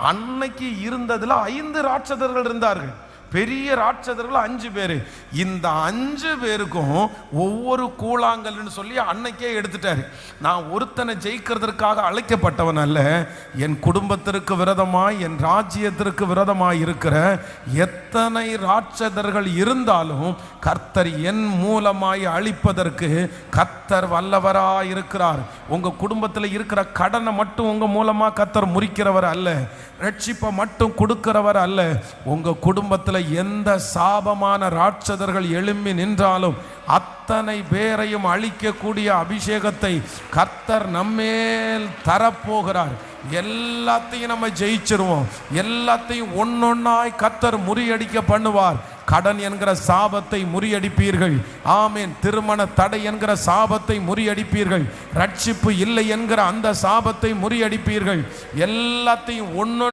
அன்னைக்கு இருந்ததுல 5 ராட்சதர்கள் இருந்தார்கள். பெரிய ராட்சதர்கள் 5 பேர். இந்த 5 பேருக்கும் ஒவ்வொரு கூழாங்கல்னு சொல்லி அன்னைக்கே எடுத்துட்டாரு. நான் ஒருத்தனை ஜெயிக்கிறதுக்காக அழைக்கப்பட்டவன் அல்ல, என் குடும்பத்திற்கு விரோதமாய் என் ராஜ்யத்திற்கு விரோதமாய் இருக்கிற எத்தனை ராட்சதர்கள் இருந்தாலும் கர்த்தர் என் மூலமாய் அழிப்பதற்கு கர்த்தர் வல்லவராய் இருக்கிறார். உங்க குடும்பத்தில் இருக்கிற கடனை மட்டும் உங்க மூலமா கர்த்தர் முறிக்கிறவர் அல்ல, ரட்சிப்பை மட்டும் கொடுக்கிறவர் அல்ல. உங்க குடும்பத்தில் எந்த சாபமான ராட்சதர்கள் எழும்பி நின்றாலும் அத்தனை பேரையும் அழிக்கக்கூடிய அபிஷேகத்தை கர்த்தர் நம்மேல் தரப்போகிறார். எல்லாத்தையும் நம்ம ஜெயிச்சிருவோம். எல்லாத்தையும் ஒன்னொன்னாய் கர்த்தர் முறியடிக்க பண்ணுவார். கடன் என்கிற சாபத்தை முறியடிப்பீர்கள். ஆமேன். திருமண தடை என்கிற சாபத்தை முறியடிப்பீர்கள். ரட்சிப்பு இல்லை என்கிற அந்த சாபத்தை முறியடிப்பீர்கள். எல்லாத்தையும் ஒன்னொன்று